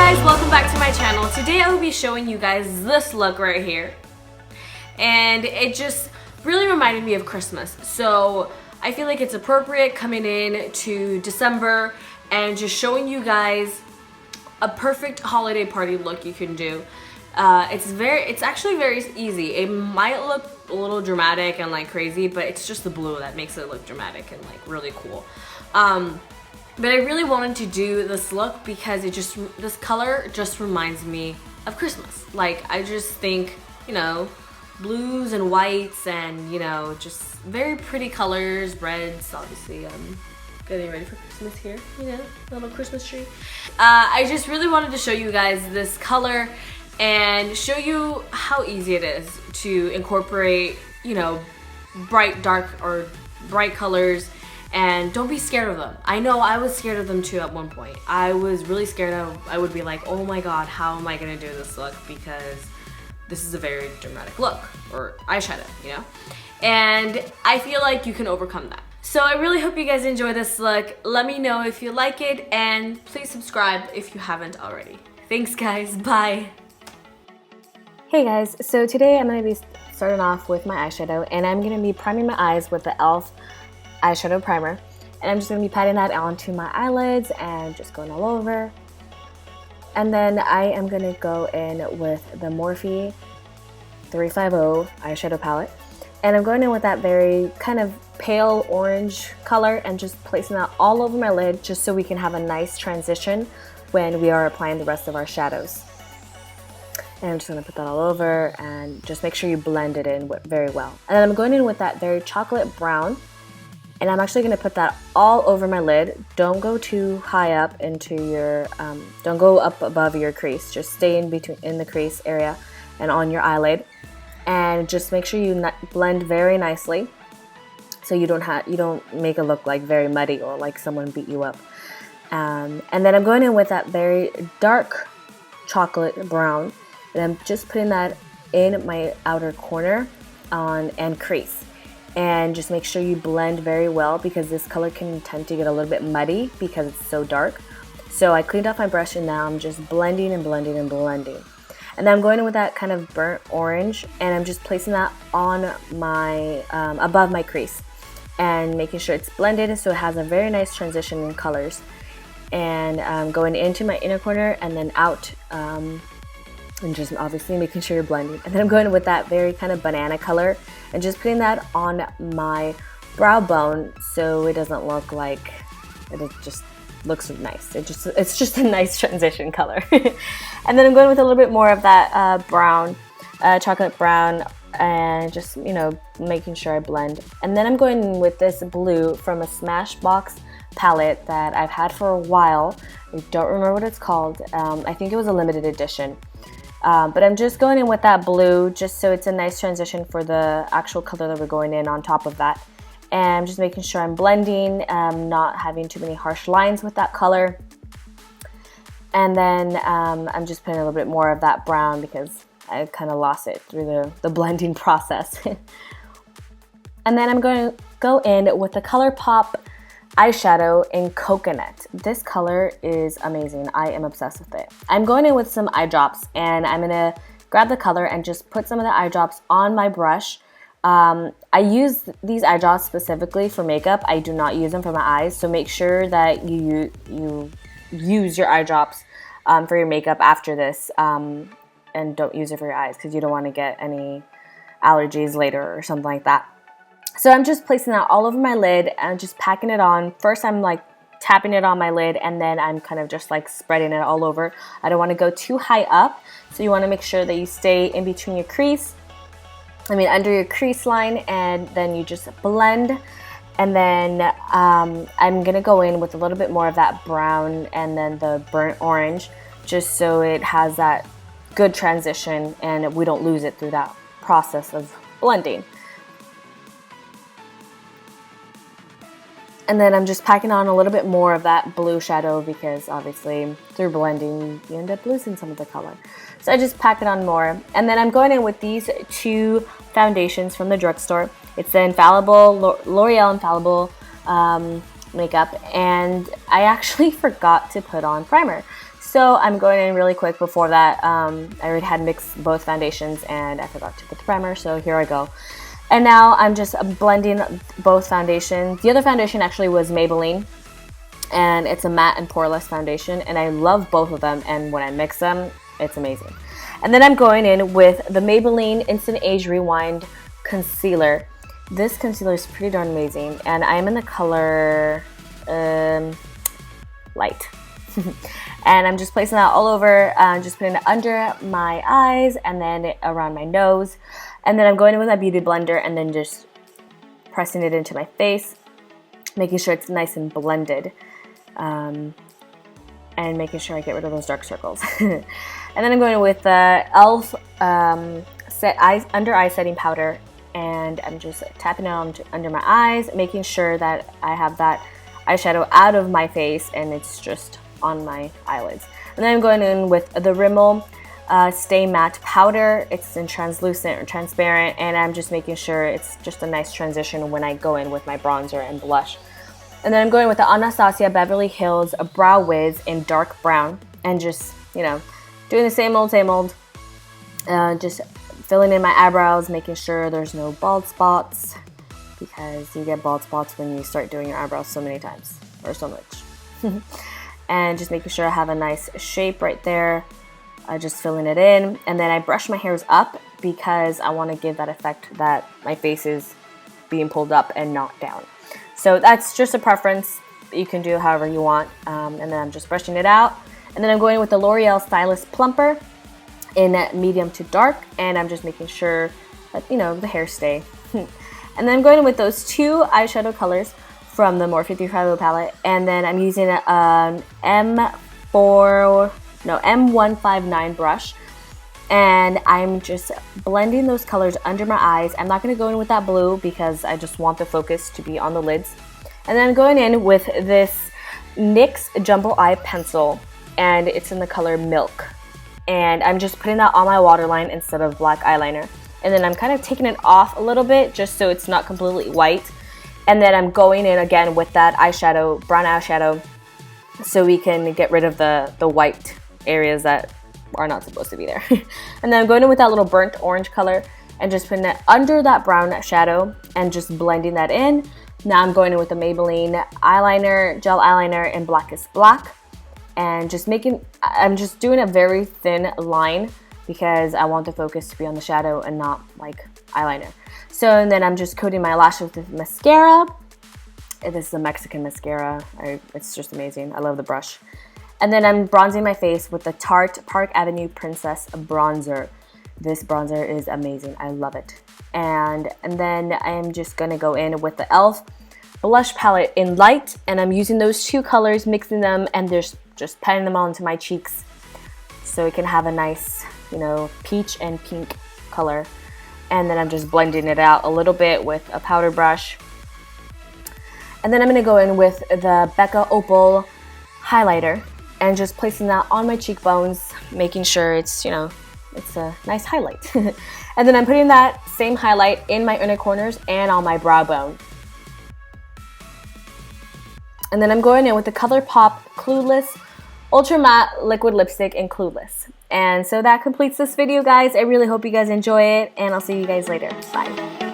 guys, welcome back to my channel. Today I will be showing you guys this look right here. And it just really reminded me of Christmas. So I feel like it's appropriate coming in to December and just showing you guys a perfect holiday party look you can do. It's actually very easy. It might look a little dramatic and like crazy, but it's just the blue that makes it look dramatic and like really cool. But I really wanted to do this look because this color just reminds me of Christmas. Like, I just think, you know, blues and whites and, you know, just very pretty colors, reds, obviously. Getting ready for Christmas here, you know, little Christmas tree. I just really wanted to show you guys this color and show you how easy it is to incorporate, you know, bright, dark, or bright colors. And don't be scared of them. I know I was scared of them too at one point. I was really scared I would be like, oh my god, how am I gonna do this look? Because this is a very dramatic look, or eyeshadow, you know? And I feel like you can overcome that. So I really hope you guys enjoy this look. Let me know if you like it, and please subscribe if you haven't already. Thanks guys, bye. Hey guys, so today I'm gonna be starting off with my eyeshadow, and I'm gonna be priming my eyes with the e.l.f. eyeshadow primer, and I'm just going to be patting that onto my eyelids and just going all over. And then I am going to go in with the Morphe 350 eyeshadow palette, and I'm going in with that very kind of pale orange color and just placing that all over my lid just so we can have a nice transition when we are applying the rest of our shadows. And I'm just going to put that all over and just make sure you blend it in very well. And then I'm going in with that very chocolate brown, and I'm actually going to put that all over my lid. Don't go too high up into your, don't go up above your crease. Just stay in the crease area and on your eyelid. And just make sure you blend very nicely so you don't make it look like very muddy or like someone beat you up. And then I'm going in with that very dark chocolate brown, and I'm just putting that in my outer corner and crease. And just make sure you blend very well because this color can tend to get a little bit muddy because it's so dark. So I cleaned off my brush and now I'm just blending and blending and blending. And then I'm going in with that kind of burnt orange, and I'm just placing that on my, above my crease and making sure it's blended so it has a very nice transition in colors. And going into my inner corner and then out, and just obviously making sure you're blending. And then I'm going with that very kind of banana color and just putting that on my brow bone so it doesn't look like, it just looks nice. It's just a nice transition color. And then I'm going with a little bit more of that brown, chocolate brown, and just, you know, making sure I blend. And then I'm going with this blue from a Smashbox palette that I've had for a while. I don't remember what it's called. I think it was a limited edition. But I'm just going in with that blue just so it's a nice transition for the actual color that we're going in on top of that. And I'm just making sure I'm blending, not having too many harsh lines with that color. And then I'm just putting a little bit more of that brown because I kind of lost it through the blending process. And then I'm going to go in with the Colourpop eyeshadow in Coconut. This color is amazing. I am obsessed with it. I'm going in with some eye drops, and I'm gonna grab the color and just put some of the eye drops on my brush. I use these eye drops specifically for makeup. I do not use them for my eyes, so make sure that you use your eye drops for your makeup after this, and don't use it for your eyes because you don't want to get any allergies later or something like that. So I'm just placing that all over my lid and just packing it on. First I'm like tapping it on my lid, and then I'm kind of just like spreading it all over. I don't want to go too high up, so you want to make sure that you stay in between your crease, under your crease line, and then you just blend. And then I'm gonna go in with a little bit more of that brown and then the burnt orange, just so it has that good transition and we don't lose it through that process of blending. And then I'm just packing on a little bit more of that blue shadow because obviously through blending you end up losing some of the color. So I just pack it on more. And then I'm going in with these two foundations from the drugstore. It's the L'Oreal Infallible makeup, and I actually forgot to put on primer. So I'm going in really quick before that. I already had mixed both foundations and I forgot to put the primer, so here I go. And now I'm just blending both foundations. The other foundation actually was Maybelline, and it's a matte and poreless foundation, and I love both of them, and when I mix them, it's amazing. And then I'm going in with the Maybelline Instant Age Rewind Concealer. This concealer is pretty darn amazing, and I'm in the color Light. And I'm just placing that all over, just putting it under my eyes and then around my nose. And then I'm going in with my beauty blender and then just pressing it into my face, making sure it's nice and blended, and making sure I get rid of those dark circles. And then I'm going with the e.l.f. Under eye setting powder, and I'm just tapping it on under my eyes, making sure that I have that eyeshadow out of my face and it's just on my eyelids. And then I'm going in with the Rimmel Stay Matte Powder. It's in translucent or transparent, and I'm just making sure it's just a nice transition when I go in with my bronzer and blush. And then I'm going with the Anastasia Beverly Hills Brow Wiz in dark brown, and just, you know, doing the same old, just filling in my eyebrows, making sure there's no bald spots, because you get bald spots when you start doing your eyebrows so many times, or so much. And just making sure I have a nice shape right there, just filling it in. And then I brush my hairs up because I want to give that effect that my face is being pulled up and not down. So that's just a preference. You can do however you want. And then I'm just brushing it out. And then I'm going with the L'Oreal Stylist Plumper in medium to dark, and I'm just making sure that, you know, the hairs stay. And then I'm going with those two eyeshadow colors from the Morphe 350 palette, and then I'm using an M159 brush, and I'm just blending those colors under my eyes. I'm not going to go in with that blue because I just want the focus to be on the lids. And then I'm going in with this NYX Jumbo Eye Pencil, and it's in the color Milk. And I'm just putting that on my waterline instead of black eyeliner. And then I'm kind of taking it off a little bit just so it's not completely white. And then I'm going in again with that eyeshadow, brown eyeshadow, so we can get rid of the white areas that are not supposed to be there. And then I'm going in with that little burnt orange color and just putting it under that brown shadow and just blending that in. Now I'm going in with the Maybelline eyeliner, gel eyeliner in Blackest Black, and just I'm just doing a very thin line because I want the focus to be on the shadow and not like eyeliner. So, and then I'm just coating my lashes with mascara. This is a Mexican mascara. It's just amazing. I love the brush. And then I'm bronzing my face with the Tarte Park Avenue Princess Bronzer. This bronzer is amazing. I love it. And then I'm just going to go in with the e.l.f. blush palette in light. And I'm using those two colors, mixing them, and just patting them onto my cheeks so it can have a nice, you know, peach and pink color. And then I'm just blending it out a little bit with a powder brush. And then I'm going to go in with the Becca Opal highlighter and just placing that on my cheekbones, making sure it's, you know, it's a nice highlight. And then I'm putting that same highlight in my inner corners and on my brow bone. And then I'm going in with the Colourpop Clueless Ultra Matte Liquid Lipstick in Clueless. And so that completes this video, guys. I really hope you guys enjoy it, and I'll see you guys later. Bye.